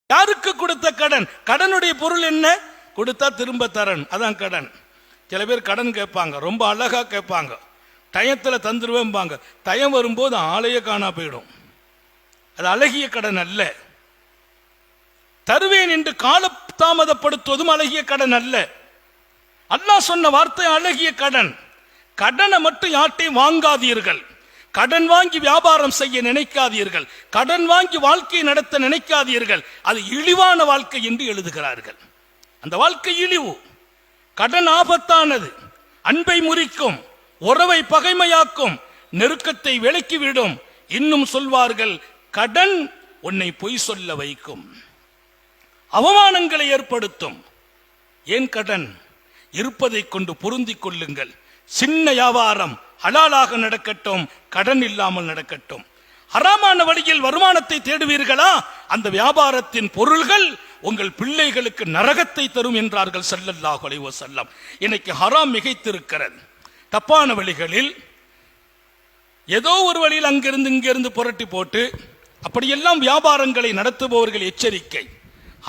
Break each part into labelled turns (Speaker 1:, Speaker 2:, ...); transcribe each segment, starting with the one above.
Speaker 1: யாருக்கு கொடுத்த கடன்? கடனுடைய பொருள் என்ன? கொடுத்தா திரும்ப தரன், அதான் கடன். சில பேர் கடன் கேட்பாங்க, ரொம்ப அழகா கேட்பாங்க, டயத்தில் தந்துருவேன்பாங்க. டயம் வரும்போது ஆளையே காணா போயிடும். அது அழகிய கடன் அல்ல. தருவேன் என்று கால தாமதப்படுத்துவதும் அழகிய கடன் அல்ல. அல்லாஹ் சொன்ன வார்த்தை அழகிய கடன். கடனை மட்டும் யார்ட்டையும் வாங்காதீர்கள். கடன் வாங்கி வியாபாரம் செய்ய நினைக்காதீர்கள். கடன் வாங்கி வாழ்க்கையை நடத்த நினைக்காதீர்கள். அது இழிவான வாழ்க்கை என்று எழுதுகிறார்கள். அந்த வாழ்க்கை இழிவு. கடன் ஆபத்தானது. அன்பை முறிக்கும், உறவை பகைமையாக்கும், நெருக்கத்தை விலக்கிவிடும். இன்னும் சொல்வார்கள், கடன் உன்னை பொய் சொல்ல வைக்கும், அவமானங்களை ஏற்படுத்தும். ஏன் கடன்? இருப்பதை கொண்டு பொருந்திக் கொள்ளுங்கள். சின்ன வியாபாரம் ஹலாலாக நடக்கட்டும், கடன் இல்லாமல் நடக்கட்டும். ஹராமான வழியில் வருமானத்தை தேடுவீர்களா? அந்த வியாபாரத்தின் பொருள்கள் உங்கள் பிள்ளைகளுக்கு நரகத்தை தரும் என்றார்கள் ஸல்லல்லாஹு அலைஹி வஸல்லம். இன்னைக்கு ஹராம் மிகைத்திருக்கிறது. தப்பான வழிகளில் ஏதோ ஒரு வழியில் அங்கிருந்து இங்கிருந்து புரட்டி போட்டு அப்படியெல்லாம் வியாபாரங்களை நடத்துபவர்கள் எச்சரிக்கை.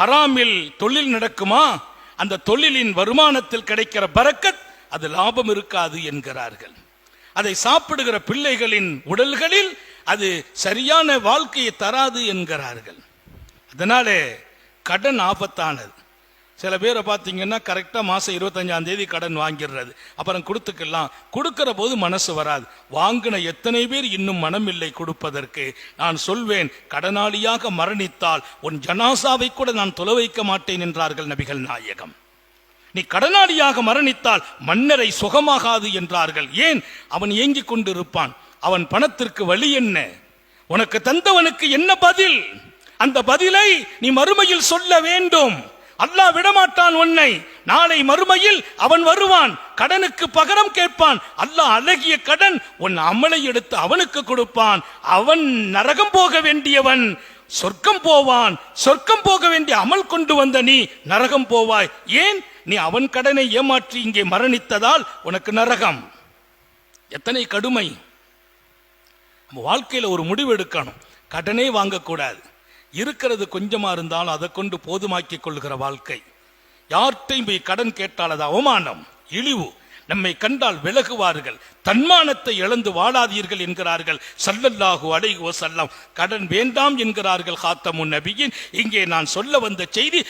Speaker 1: ஹராமில் தொழில் நடக்குமா? அந்த தொழிலின் வருமானத்தில் கிடைக்கிற பரக்கத் அது லாபம் இருக்காது என்கிறார்கள். அதை சாப்பிடுகிற பிள்ளைகளின் உடல்களில் அது சரியான வாழ்க்கையை தராது என்கிறார்கள். அதனால கடன் ஆபத்தானது. சில பேரை பார்த்தீங்கன்னா கரெக்டாக மாதம் 25ஆம் தேதி கடன் வாங்கிடுறது, அப்புறம் கொடுத்துக்கலாம். கொடுக்கிற போது மனசு வராது. வாங்கின எத்தனை பேர் இன்னும் மனம் இல்லை கொடுப்பதற்கு. நான் சொல்வேன், கடனாளியாக மரணித்தால் உன் ஜனாசாவை கூட நான் தொலை வைக்க மாட்டேன் என்றார்கள் நபிகள் நாயகம். நீ கடனாளியாக மரணித்தால் மன்னரை சுகமாகாது என்றார்கள். ஏன்? அவன் ஏங்கிக் கொண்டிருப்பான். அவன் பணத்திற்கு வழி என்ன? உனக்கு தந்தவனுக்கு என்ன பதில்? அந்த பதிலை நீ மறுமையில் சொல்ல வேண்டும். அல்லாஹ் விடமாட்டான் உன்னை. நாளை மறுமையில் அவன் வருவான், கடனுக்கு பகரம் கேட்பான். அல்லாஹ் அழகிய கடன் உன் அமலை எடுத்து அவனுக்கு கொடுப்பான். அவன் நரகம் போக வேண்டியவன் சொர்க்கம் போவான். சொர்க்கம் போக வேண்டிய அமல் கொண்டு வந்த நீ நரகம் போவாய். ஏன்? நீ அவன் கடனை ஏமாற்றி இங்கே மரணித்ததால் உனக்கு நரகம். எத்தனை கடுமை! நம்ம வாழ்க்கையில் ஒரு முடிவு எடுக்கணும். கடனே வாங்கக்கூடாது. இருக்கிறது கொஞ்சமா இருந்தாலும் அதை கொண்டு போதுமாக்கிக் கொள்கிற வாழ்க்கை. யார்கிட்டையும் போய் கடன் கேட்டால் அது அவமானம், இழிவு. நம்மை கண்டால் விலகுவார்கள். தன்மானத்தை இழந்து வாழாதீர்கள் என்கிறார்கள் ஸல்லல்லாஹு அலைஹி வஸல்லம். கடன் வேண்டாம் என்கிறார்கள் காத்தமுன் நபியின். இங்கே நான் சொல்ல வந்த செய்தி